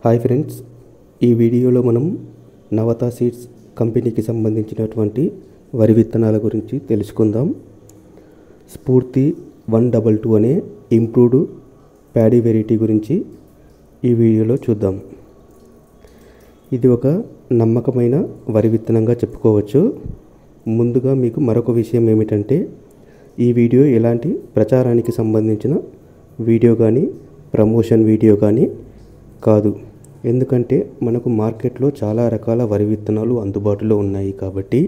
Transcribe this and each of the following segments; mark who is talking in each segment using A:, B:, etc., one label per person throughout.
A: Hi friends, ఈ వీడియోలో మనం నవత సీడ్స్ కంపెనీకి సంబంధించినటువంటి వరి విత్తనాల గురించి తెలుసుకుందాం. స్ఫూర్తి 122 అనే ఇంప్రూవ్డ్ ప్యాడీ వెరైటీ గురించి ఈ వీడియోలో చూద్దాం. ఇది ఒక నమ్మకమైన వరి విత్తనంగా చెప్పుకోవచ్చు. ముందుగా మీకు మరొక విషయం ఏమిటంటే, ఈ వీడియో ఎలాంటి ప్రచారానికి సంబంధించిన వీడియో కానీ ప్రమోషన్ వీడియో కానీ కాదు. ఎందుకంటే మనకు మార్కెట్లో చాలా రకాల వరి విత్తనాలు అందుబాటులో ఉన్నాయి కాబట్టి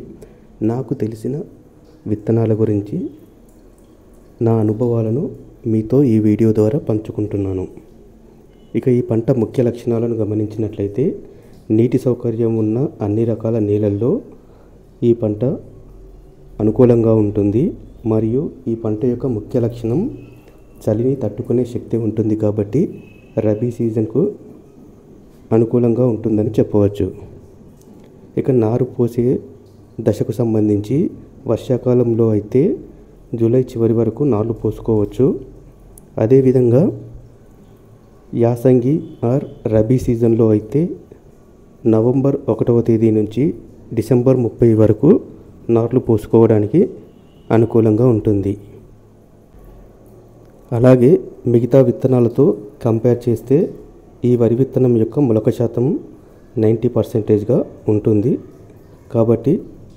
A: నాకు తెలిసిన విత్తనాల గురించి నా అనుభవాలను మీతో ఈ వీడియో ద్వారా పంచుకుంటున్నాను. ఇక ఈ పంట ముఖ్య లక్షణాలను గమనించినట్లయితే, నీటి సౌకర్యం ఉన్న అన్ని రకాల నేలల్లో ఈ పంట అనుకూలంగా ఉంటుంది. మరియు ఈ పంట యొక్క ముఖ్య లక్షణం చలిని తట్టుకునే శక్తి ఉంటుంది కాబట్టి రబీ సీజన్కు అనుకూలంగా ఉంటుందని చెప్పవచ్చు. ఇక నారు పోసే దశకు సంబంధించి వర్షాకాలంలో అయితే జూలై చివరి వరకు నార్లు పోసుకోవచ్చు. అదేవిధంగా యాసంగి ఆర్ రబీ సీజన్లో అయితే నవంబర్ 1వ తేదీ నుంచి డిసెంబర్ 30 వరకు నార్లు పోసుకోవడానికి అనుకూలంగా ఉంటుంది. అలాగే మిగతా విత్తనాలతో కంపేర్ చేస్తే ఈ వరి విత్తనం యొక్క మొలక శాతం 90%గా ఉంటుంది కాబట్టి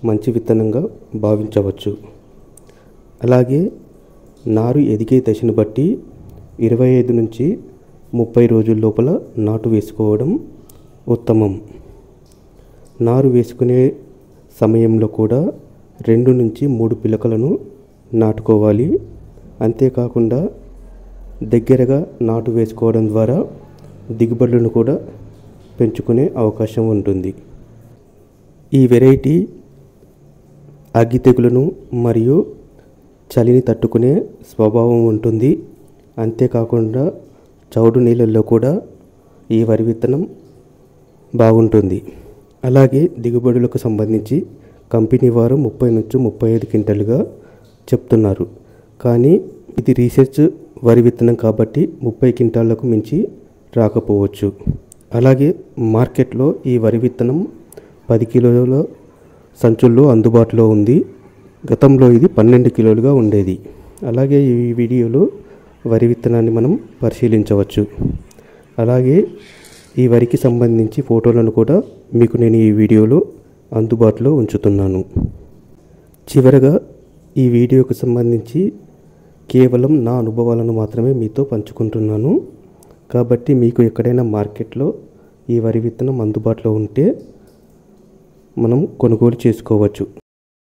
A: మంచి విత్తనంగా భావించవచ్చు. అలాగే నారు ఎదిగే దశను బట్టి 25 నుంచి 30 రోజుల లోపల నాటు వేసుకోవడం ఉత్తమం. నారు వేసుకునే సమయంలో కూడా 2 నుంచి 3 పిలకలను నాటుకోవాలి. అంతేకాకుండా దగ్గరగా నాటు వేసుకోవడం ద్వారా దిగుబడులను కూడా పెంచుకునే అవకాశం ఉంటుంది. ఈ వెరైటీ అగ్గి తెగులను మరియు చలిని తట్టుకునే స్వభావం ఉంటుంది. అంతేకాకుండా చౌడు నీళ్ళల్లో కూడా ఈ వరి విత్తనం బాగుంటుంది. అలాగే దిగుబడులకు సంబంధించి కంపెనీ వారు 30 నుంచి 35 క్వింటాలుగా చెప్తున్నారు. కానీ ఇది రీసెర్చ్ వరి విత్తనం కాబట్టి 30 క్వింటాలకు మించి రాకపోవచ్చు. అలాగే మార్కెట్లో ఈ వరి విత్తనం 10 కిలోల సంచుల్లో అందుబాటులో ఉంది. గతంలో ఇది 12 కిలోలుగా ఉండేది. అలాగే ఈ వీడియోలో వరి విత్తనాన్ని మనం పరిశీలించవచ్చు. అలాగే ఈ వరికి సంబంధించి ఫోటోలను కూడా మీకు నేను ఈ వీడియోలో అందుబాటులో ఉంచుతున్నాను. చివరగా ఈ వీడియోకు సంబంధించి కేవలం నా అనుభవాలను మాత్రమే మీతో పంచుకుంటున్నాను. కాబట్టి మీకు ఎక్కడైనా మార్కెట్లో ఈ వరి విత్తనం అందుబాటులో ఉంటే మనం కొనుగోలు చేసుకోవచ్చు.